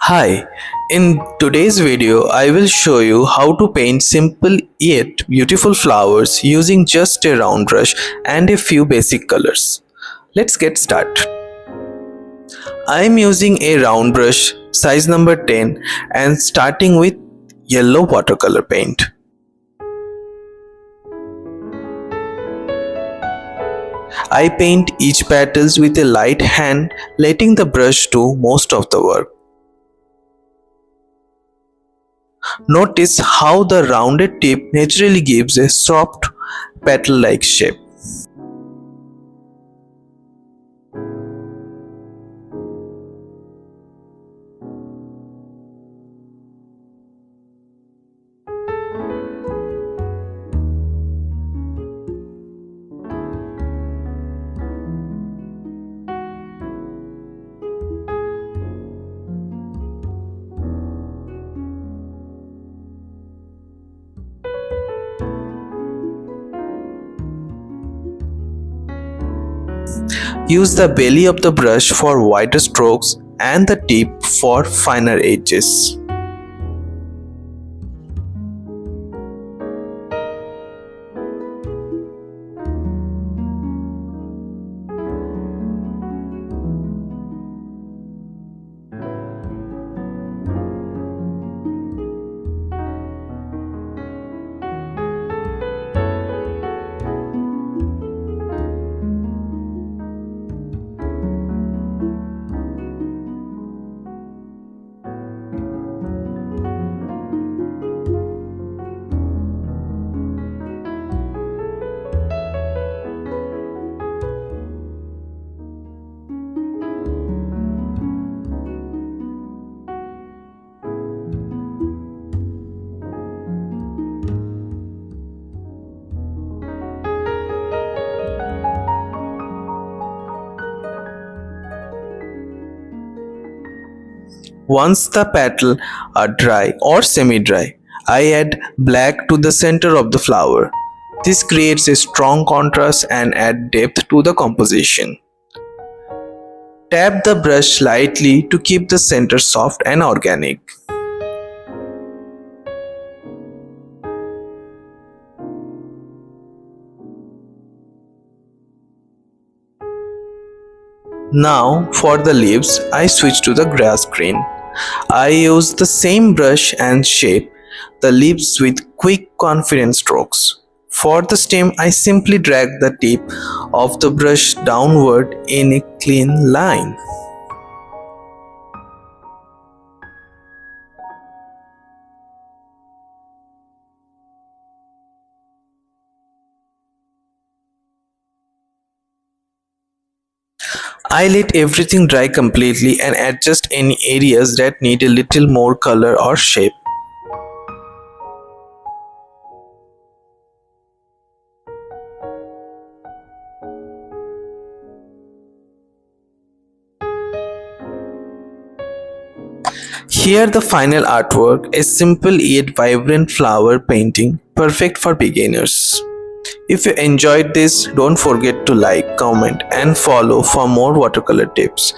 Hi, in today's video, I will show you how to paint simple yet beautiful flowers using just a round brush and a few basic colors. Let's get started. I am using a round brush size number 10 and starting with yellow watercolor paint. I paint each petals with a light hand, letting the brush do most of the work. Notice how the rounded tip naturally gives a soft petal-like shape. Use the belly of the brush for wider strokes and the tip for finer edges. Once the petals are dry or semi-dry, I add black to the center of the flower. This creates a strong contrast and adds depth to the composition. Tap the brush lightly to keep the center soft and organic. Now for the leaves, I switch to the grass green. I use the same brush and shape the leaves with quick confident strokes. For the stem, I simply drag the tip of the brush downward in a clean line. I let everything dry completely and adjust any areas that need a little more color or shape. Here the final artwork, a simple yet vibrant flower painting, perfect for beginners. If you enjoyed this, don't forget to like, comment and follow for more watercolor tips.